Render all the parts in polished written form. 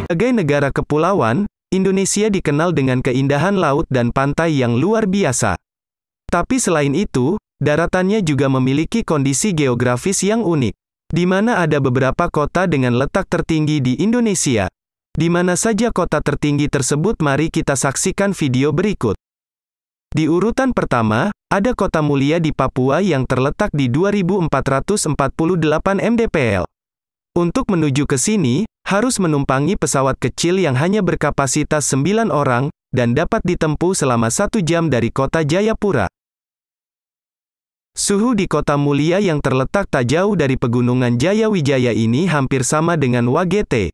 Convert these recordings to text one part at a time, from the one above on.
Sebagai negara kepulauan, Indonesia dikenal dengan keindahan laut dan pantai yang luar biasa. Tapi selain itu, daratannya juga memiliki kondisi geografis yang unik, di mana ada beberapa kota dengan letak tertinggi di Indonesia. Di mana saja kota tertinggi tersebut? Mari kita saksikan video berikut. Di urutan pertama, ada Kota Mulia di Papua yang terletak di 2448 mdpl. Untuk menuju ke sini, harus menumpangi pesawat kecil yang hanya berkapasitas 9 orang, dan dapat ditempuh selama 1 jam dari kota Jayapura. Suhu di Kota Mulia yang terletak tak jauh dari Pegunungan Jayawijaya ini hampir sama dengan WGT.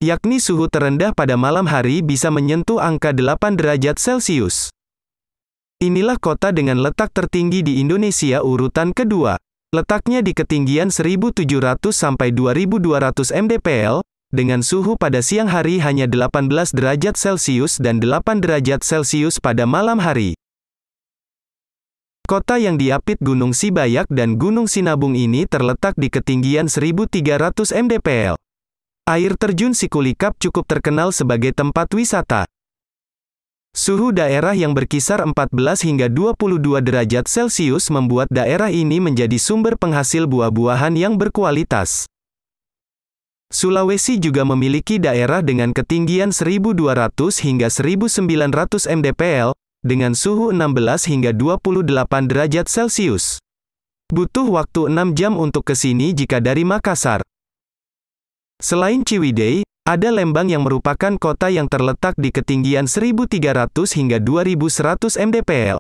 Yakni suhu terendah pada malam hari bisa menyentuh angka 8 derajat Celcius. Inilah kota dengan letak tertinggi di Indonesia urutan kedua. Letaknya di ketinggian 1700 sampai 2200 mdpl, dengan suhu pada siang hari hanya 18 derajat Celcius dan 8 derajat Celcius pada malam hari. Kota yang diapit Gunung Sibayak dan Gunung Sinabung ini terletak di ketinggian 1300 mdpl. Air terjun Sikulikap cukup terkenal sebagai tempat wisata. Suhu daerah yang berkisar 14 hingga 22 derajat Celcius membuat daerah ini menjadi sumber penghasil buah-buahan yang berkualitas. Sulawesi juga memiliki daerah dengan ketinggian 1200 hingga 1900 mdpl, dengan suhu 16 hingga 28 derajat Celcius. Butuh waktu 6 jam untuk ke sini jika dari Makassar. Selain Ciwidey, ada Lembang yang merupakan kota yang terletak di ketinggian 1300 hingga 2100 mdpl.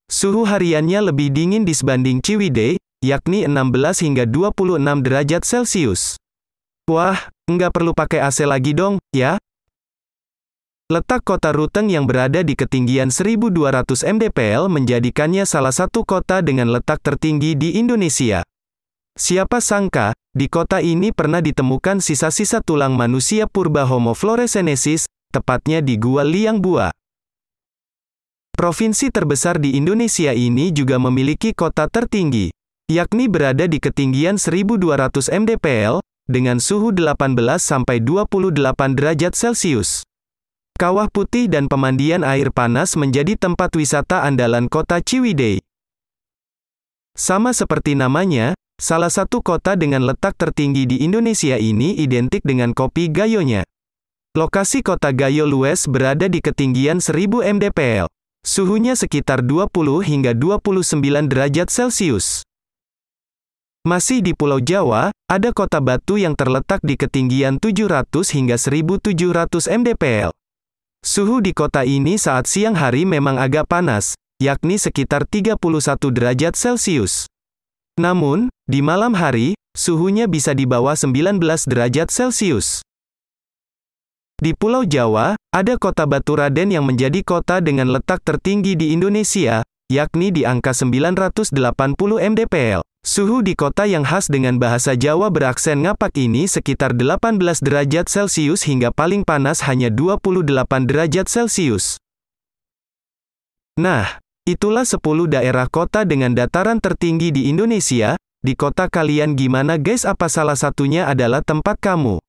Suhu hariannya lebih dingin disebanding Ciwidey, yakni 16 hingga 26 derajat Celcius. Wah, nggak perlu pakai AC lagi dong, ya? Letak kota Ruteng yang berada di ketinggian 1200 mdpl menjadikannya salah satu kota dengan letak tertinggi di Indonesia. Siapa sangka, di kota ini pernah ditemukan sisa-sisa tulang manusia purba Homo floresiensis, tepatnya di Gua Liang Bua. Provinsi terbesar di Indonesia ini juga memiliki kota tertinggi, yakni berada di ketinggian 1200 mdpl, dengan suhu 18 sampai 28 derajat Celcius. Kawah putih dan pemandian air panas menjadi tempat wisata andalan kota Ciwidey. Sama seperti namanya, salah satu kota dengan letak tertinggi di Indonesia ini identik dengan kopi Gayonya. Lokasi kota Gayo Lues berada di ketinggian 1000 mdpl. Suhunya sekitar 20 hingga 29 derajat Celcius. Masih di Pulau Jawa, ada kota Batu yang terletak di ketinggian 700 hingga 1700 mdpl. Suhu di kota ini saat siang hari memang agak panas, yakni sekitar 31 derajat Celcius. Namun, di malam hari, suhunya bisa di bawah 19 derajat Celcius. Di Pulau Jawa, ada kota Baturaden yang menjadi kota dengan letak tertinggi di Indonesia, yakni di angka 980 mdpl. Suhu di kota yang khas dengan bahasa Jawa beraksen ngapak ini sekitar 18 derajat Celcius hingga paling panas hanya 28 derajat Celcius. Nah, itulah 10 daerah kota dengan dataran tertinggi di Indonesia. Di kota kalian gimana guys? Apa salah satunya adalah tempat kamu?